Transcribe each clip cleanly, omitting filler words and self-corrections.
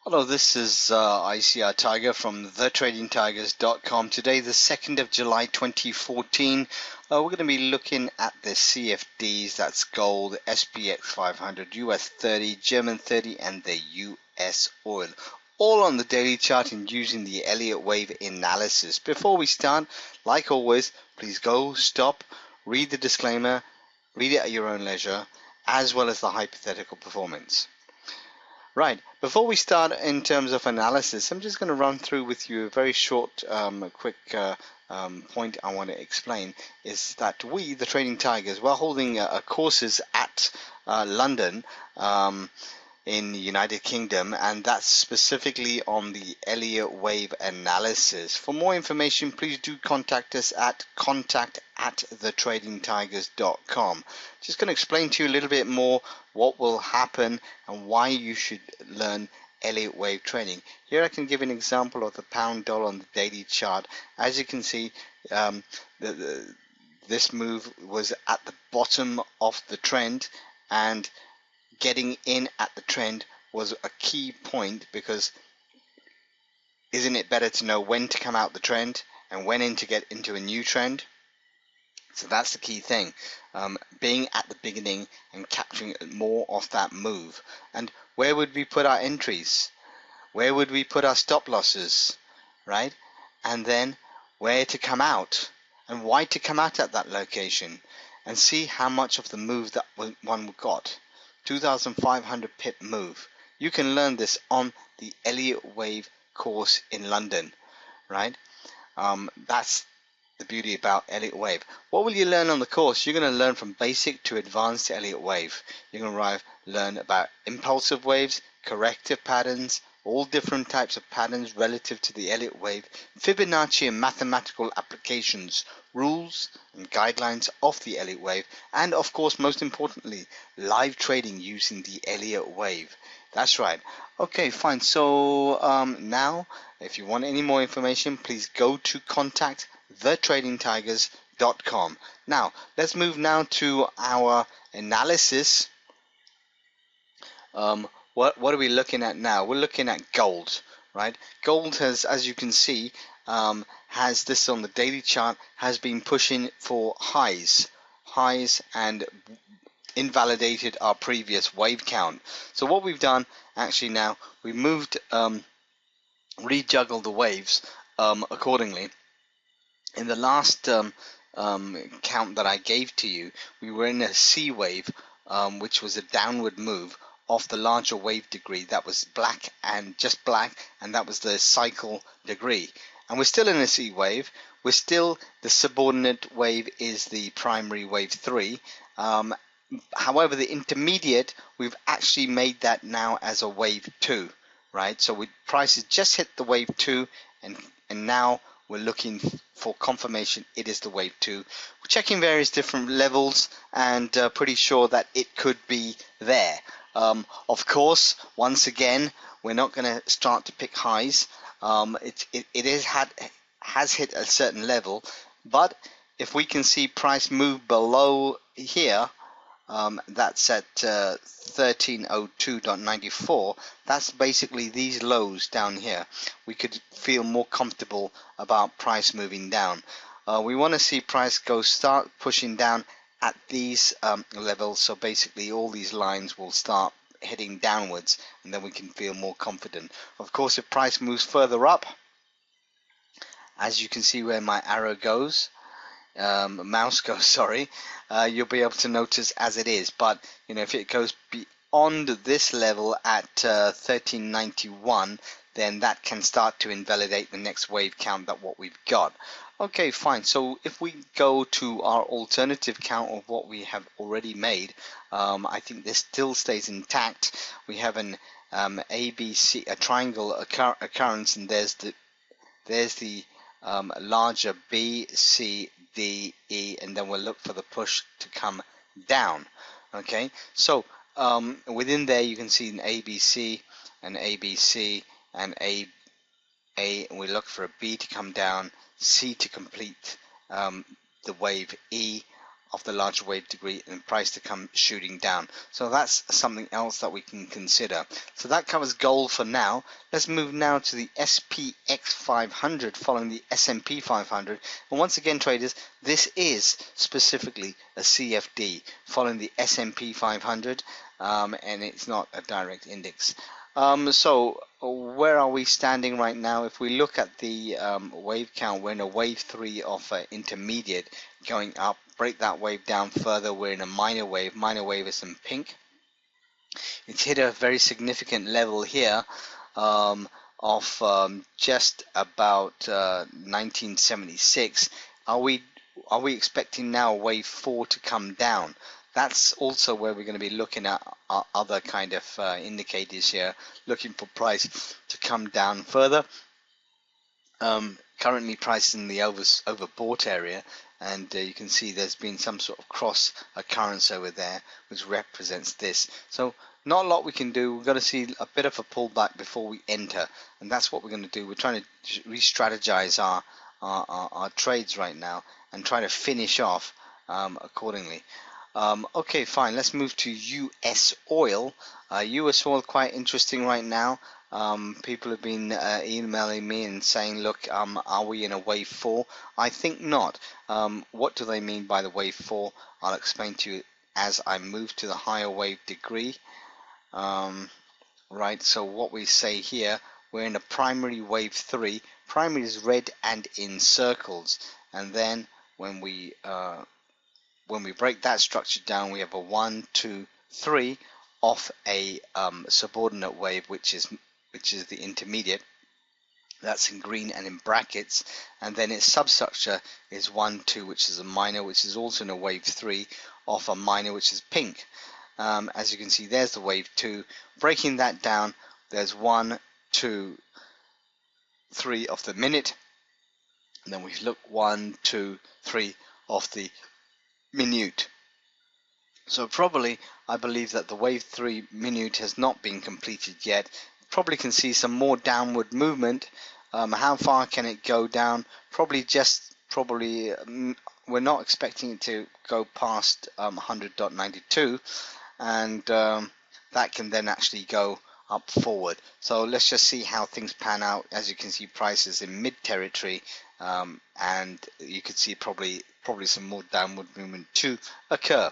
Hello, this is ICR Tiger from thetradingtigers.com. Today, the 2nd of July 2014, we're going to be looking at the CFDs, that's gold, SPX500, US30, GER30, and the USOIL, all on the daily chart and using the Elliott Wave Analysis. Before we start, like always, please go, stop, read the disclaimer, read it at your own leisure, as well as the hypothetical performance. Right, before we start in terms of analysis, I'm just going to run through with you a very short, quick point I want to explain, is that we, the Trading Tigers, we're holding courses at London in the United Kingdom, and that's specifically on the Elliott Wave Analysis. For more information, please do contact us at contact@thetradingtigers.com. Just going to explain to you a little bit more what will happen and why you should learn Elliott Wave trading. Here I can give an example of the pound dollar on the daily chart. As you can see, this move was at the bottom of the trend, and getting in at the trend was a key point, because isn't it better to know when to come out the trend and when to get into a new trend? So that's the key thing, being at the beginning and capturing more of that move. And where would we put our entries? Where would we put our stop losses, right? And then where to come out and why to come out at that location, and see how much of the move that one got. 2,500 pip move. You can learn this on the Elliott Wave course in London, right? That's the beauty about Elliott Wave. What will you learn on the course? You're going to learn from basic to advanced Elliott Wave. You're going to learn about impulsive waves, corrective patterns, all different types of patterns relative to the Elliott Wave, Fibonacci and mathematical applications, rules and guidelines of the Elliott Wave, and of course, most importantly, live trading using the Elliott Wave. That's right. Okay, fine. So now, if you want any more information, please go to contact thetradingtigers.com. Now, let's move now to our analysis. What are we looking at now? We're looking at gold, right? Gold has, as you can see, has this on the daily chart, has been pushing for highs and invalidated our previous wave count. So what we've done actually now, we moved, rejuggled the waves accordingly. In the last count that I gave to you, we were in a C wave, which was a downward move of the larger wave degree. That was black, and just black, and that was the cycle degree. And we're still in a C wave. We're still, the subordinate wave is the primary wave 3. However, the intermediate, we've actually made that now as a wave 2, right? So prices just hit the wave 2, and now we're looking for confirmation it is the wave 2. We're checking various different levels, and pretty sure that it could be there. Of course, once again, we're not going to start to pick highs. It has hit a certain level, but if we can see price move below here, that's at 1302.94. That's basically these lows down here. We could feel more comfortable about price moving down. We want to see price start pushing down at these levels. So basically all these lines will start heading downwards, and then we can feel more confident. Of course, if price moves further up, as you can see where my arrow goes, mouse goes, sorry, you'll be able to notice as it is. But if it goes beyond this level at 1391, then that can start to invalidate the next wave count that what we've got. Okay, fine. So if we go to our alternative count of what we have already made, I think this still stays intact. We have an ABC, a triangle occurrence, and there's the larger B, C, D, E, and then we'll look for the push to come down. Okay, so within there you can see an ABC, an ABC, and A, and we look for a B to come down, C to complete the wave E, of the larger wave degree and price to come shooting down. So that's something else that we can consider. So that covers gold for now. Let's move now to the SPX500 following the S&P 500. And once again, traders, this is specifically a CFD following the S&P 500, and it's not a direct index. So where are we standing right now? If we look at the wave count, we're in a wave 3 of intermediate going up. Break that wave down further, we're in a minor wave. Minor wave is in pink. It's hit a very significant level here of just about 1976. Are we expecting now wave 4 to come down? That's also where we're going to be looking at our other kind of indicators here, looking for price to come down further. Currently priced in the overbought area, and you can see there's been some sort of cross occurrence over there which represents this. So not a lot we can do. We've got to see a bit of a pullback before we enter, and that's what we're going to do. We're trying to re-strategize our trades right now and try to finish off accordingly. Okay, fine. Let's move to US oil. US oil quite interesting right now. People have been emailing me and saying, look, are we in a wave 4? I think not. What do they mean by the wave 4? I'll explain to you as I move to the higher wave degree. Right, so what we say here, we're in a primary wave 3. Primary is red and in circles, and then when we break that structure down, we have a 1, 2, 3 off a subordinate wave, which is the intermediate. That's in green and in brackets, and then its substructure is 1, 2, which is a minor, which is also in a wave 3 off a minor, which is pink. As you can see, there's the wave 2. Breaking that down, there's 1, 2, 3 off the minute, and then we look 1, 2, 3 off the minute. So probably I believe that the wave 3 minute has not been completed yet. Probably can see some more downward movement. How far can it go down? Probably we're not expecting it to go past 100.92, and that can then actually go up forward. So let's just see how things pan out. As you can see, prices in mid territory, and you could see probably some more downward movement to occur.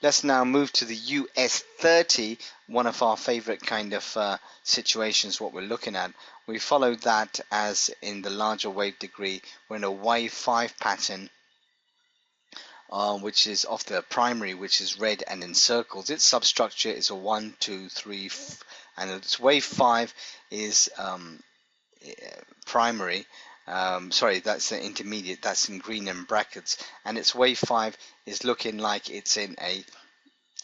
Let's now move to the US30, one of our favorite kind of situations. What we're looking at, we followed that as in the larger wave degree. We're in a wave 5 pattern, which is off the primary, which is red and in circles. Its substructure is a 1, 2, 3, and its wave 5 is primary. Sorry, that's the intermediate, that's in green and brackets, and its wave 5 is looking like it's in a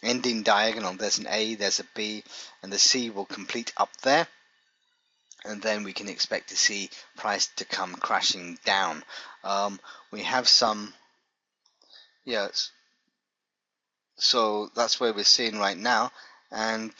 ending diagonal. There's an A, there's a B, and the C will complete up there, and then we can expect to see price to come crashing down. We have some, yes, so that's where we're seeing right now, and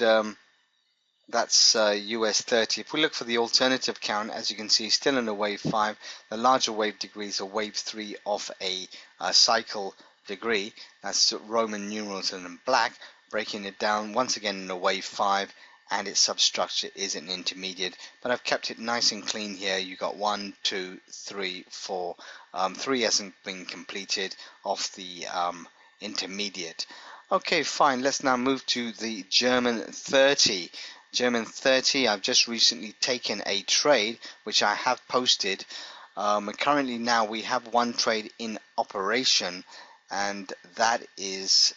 that's US30. If we look for the alternative count, as you can see, still in a wave 5. The larger wave degree is a wave 3 of a cycle degree. That's Roman numerals and in black. Breaking it down once again in a wave 5, and its substructure is an intermediate. But I've kept it nice and clean here. You got 1, 2, 3, 4. 3 hasn't been completed off the intermediate. Okay, fine. Let's now move to the German 30. German 30, I've just recently taken a trade which I have posted. Currently now we have one trade in operation, and that is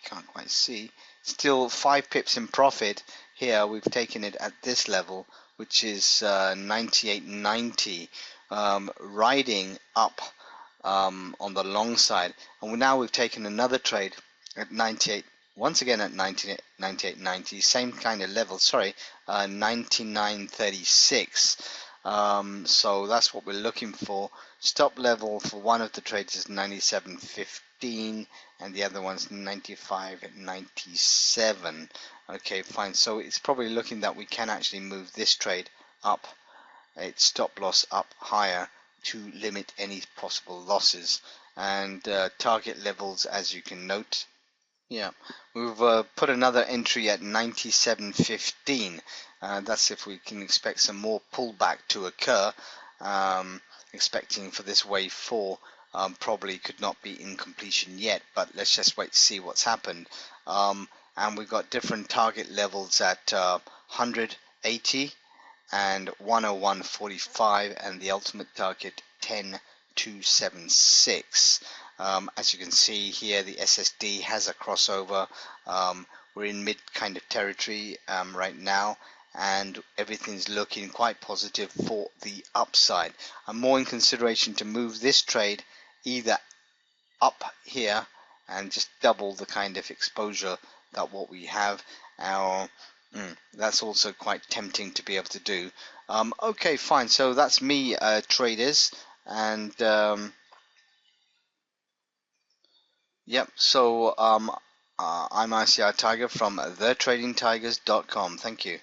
can't quite see, still 5 pips in profit. Here we've taken it at this level, which is 98.90, riding up on the long side, and now we've taken another trade at 98. Once again at 98.90, same kind of level, sorry, 99.36. So that's what we're looking for. Stop level for one of the trades is 97.15, and the other one's 95.97. Okay, fine. So it's probably looking that we can actually move this trade up, its stop loss up higher, to limit any possible losses. and target levels, as you can note. Yeah, we've put another entry at 97.15. That's if we can expect some more pullback to occur. Expecting for this wave 4, probably could not be in completion yet, but let's just wait to see what's happened. And we've got different target levels at 180 and 101.45, and the ultimate target 10.276. As you can see here, the SSD has a crossover. We're in mid kind of territory right now, and everything's looking quite positive for the upside. I'm more in consideration to move this trade either up here and just double the kind of exposure that what we have. That's also quite tempting to be able to do. Okay, fine. So that's me, traders, and yep. So I'm ICI Tiger from thetradingtigers.com. Thank you.